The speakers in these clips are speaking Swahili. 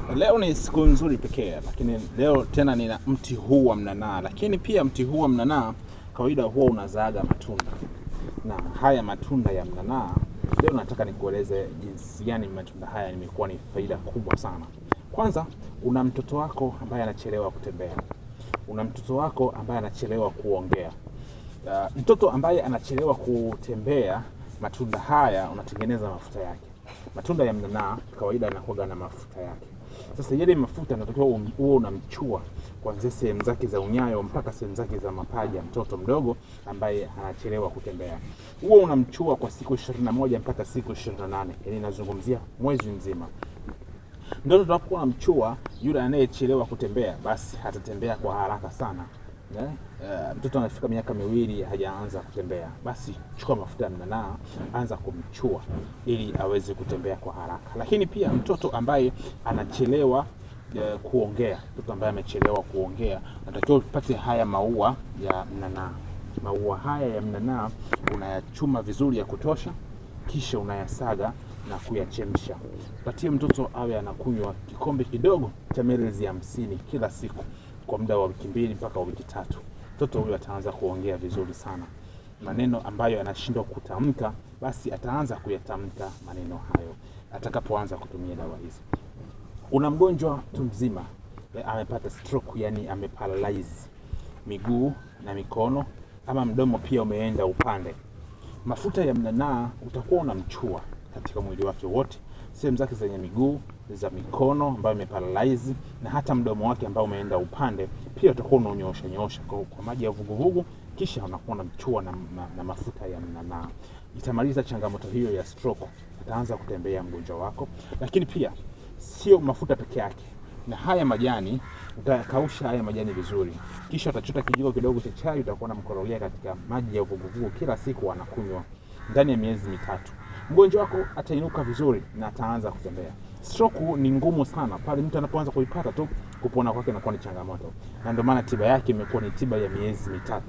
Leo ni siku nzuri pekee, lakini leo tena nina mti huu wa mnanaa, lakini pia mti huu wa mnanaa kawaida huwa unazaaga matunda. Na haya matunda ya mnanaa leo nataka nikueleze jinsi gani matunda haya yamekuwa ni faida kubwa sana. Kwanza, una mtoto wako ambaye anachelewa kutembea. Una mtoto wako ambaye anachelewa kuongea. Mtoto ambaye anachelewa kutembea, matunda haya unatengeneza mafuta yake. Matunda ya mnanaa kawaida yanakuwa na mafuta yake. Sasa yale mafuta yanatakiwa uwe unamchua kuanzia sehemu zake za unyayo mpaka sehemu zake za mapaja, mtoto mdogo ambaye anachelewa kutembea. Huo unamchua kwa siku 21 mpaka siku 28. Yaani nazungumzia mwezi mzima. Ndio tunapokuwa unamchua yule anayechelewa kutembea, basi atatembea kwa haraka sana. Mtoto anafika miaka 2 hajaanza kutembea, basi chukua mafuta ya mnanaa, anza kumchua ili aweze kutembea kwa haraka. Lakini pia mtoto ambaye anachelewa kuongea, mtoto ambaye amechelewa kuongea, unatakiwa upate haya maua ya mnanaa. Maua haya ya mnanaa unayachuma vizuri ya kutosha, kisha unayasaga na kuyachemsha. Patie mtoto awe anakunywa kikombe kidogo cha mililita 50 kila siku kwa muda wa wiki 2 mpaka wiki 3. Mtoto huyo ataanza kuongea vizuri sana. Maneno ambayo anashindwa kutamka, basi ataanza kuyatamka maneno hayo atakapoanza kutumia dawa hizi. Una mgonjwa mtu mzima amepata stroke, yani ameparalyze miguu na mikono, ama mdomo pia umeenda upande. Mafuta ya mnanaa utakuwa unamchua katika mwili wake wote, sehemu zake zenye miguu, za mikono ambayo imeparalyze, na hata mdomo wake ambao umeenda upande, pia utakuwa unanyosha kwa maji ya vuguvugu, kisha unakuwa unamchua na mafuta ya mnanaa. Itamaliza changamoto hiyo ya stroke, ataanza kutembea mgonjwa wako. Lakini pia sio mafuta peke yake, na haya majani utakausha haya majani vizuri, kisha utachota kijiko kidogo cha chai, utakuwa unamkorogea katika maji ya vuguvugu kila siku, anakunywa ndani ya miezi 3. Mgonjwa wako atainuka vizuri na ataanza kutembea. Stroke ni ngumu sana, pale mtu anapoanza kuipata tu, kupona kwake inakuwa ni changamoto. Na ndio maana tiba yake imekuwa ni tiba ya miezi 3.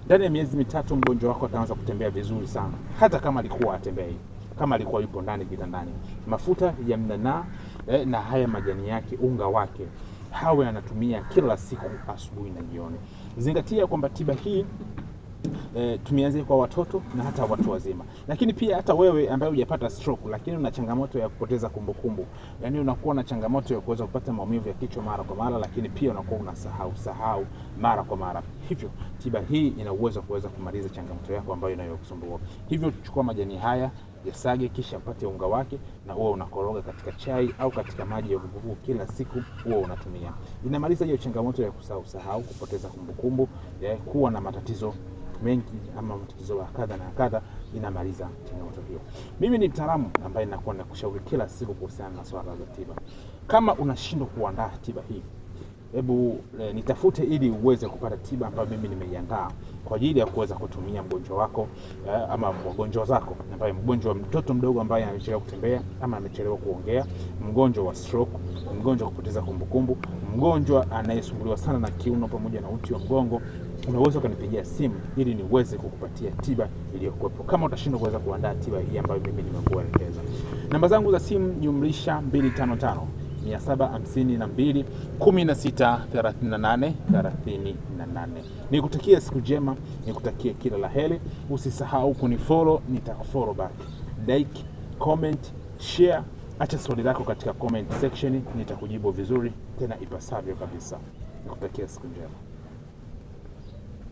Ndani ya miezi 3 mgonjwa wako ataanza kutembea vizuri sana, hata kama alikuwa atembei, kama alikuwa yupo ndani kitandani. Mafuta ya mnanaa na haya majani yake, unga wake, hawe anatumia kila siku asubuhi na jioni. Zingatia kwamba tiba hii tumeanzia kwa watoto na hata watu wazima. Lakini pia hata wewe ambaye hujapata stroke lakini una changamoto ya kupoteza kumbukumbu, yani unakuwa na changamoto ya kuweza kupata maumivu ya kichwa mara kwa mara, lakini pia unakuwa unasahau mara kwa mara. Hivyo tiba hii ina uwezo wa kuweza kumaliza changamoto yako ambayo inayokusumbua. Hivyo chukua majani haya, yasage, kisha upate unga wake na uwe unakoroga katika chai au katika maji ya vuguvugu kila siku uwe unatumia. Inamaliza hiyo changamoto ya kusahau, kupoteza kumbukumbu, kuwa na matatizo mengi ama matatizo ya kadha na kadha, inamaliza changamoto hiyo. Mimi ni mtaalamu ambaye nakuwa nakushauri kila siku kuhusiana na swala la tiba. Kama unashindwa kuandaa tiba hii, hebu nitafute ili uweze kupata tiba ambayo mimi nimeiandaa kwa ajili ya kuweza kutumia mgonjwa wako ama wagonjwa zako, ambaye mgonjwa wa mtoto mdogo ambaye amechelewa kutembea ama amechelewa kuongea, mgonjwa wa stroke, mgonjwa wa kupoteza kumbukumbu, mgonjwa anayesumbuliwa sana na kiuno pamoja na uti wa mgongo. Unaweza kunipigia simu ili niweze kukupatia tiba iliyokuwepo, kama utashindwa kuweza kuandaa tiba hii ambayo mimi nimekuelekeza. Namba zangu za simu +255 752 16 38 38. Nikutakie siku njema, nikutakie kila la heri. Usisahau kunifollow, nitakufollow back. Like, comment, share, acha swali lako katika comment section, nitakujibu vizuri tena ipasavyo kabisa. Nikutakie siku njema.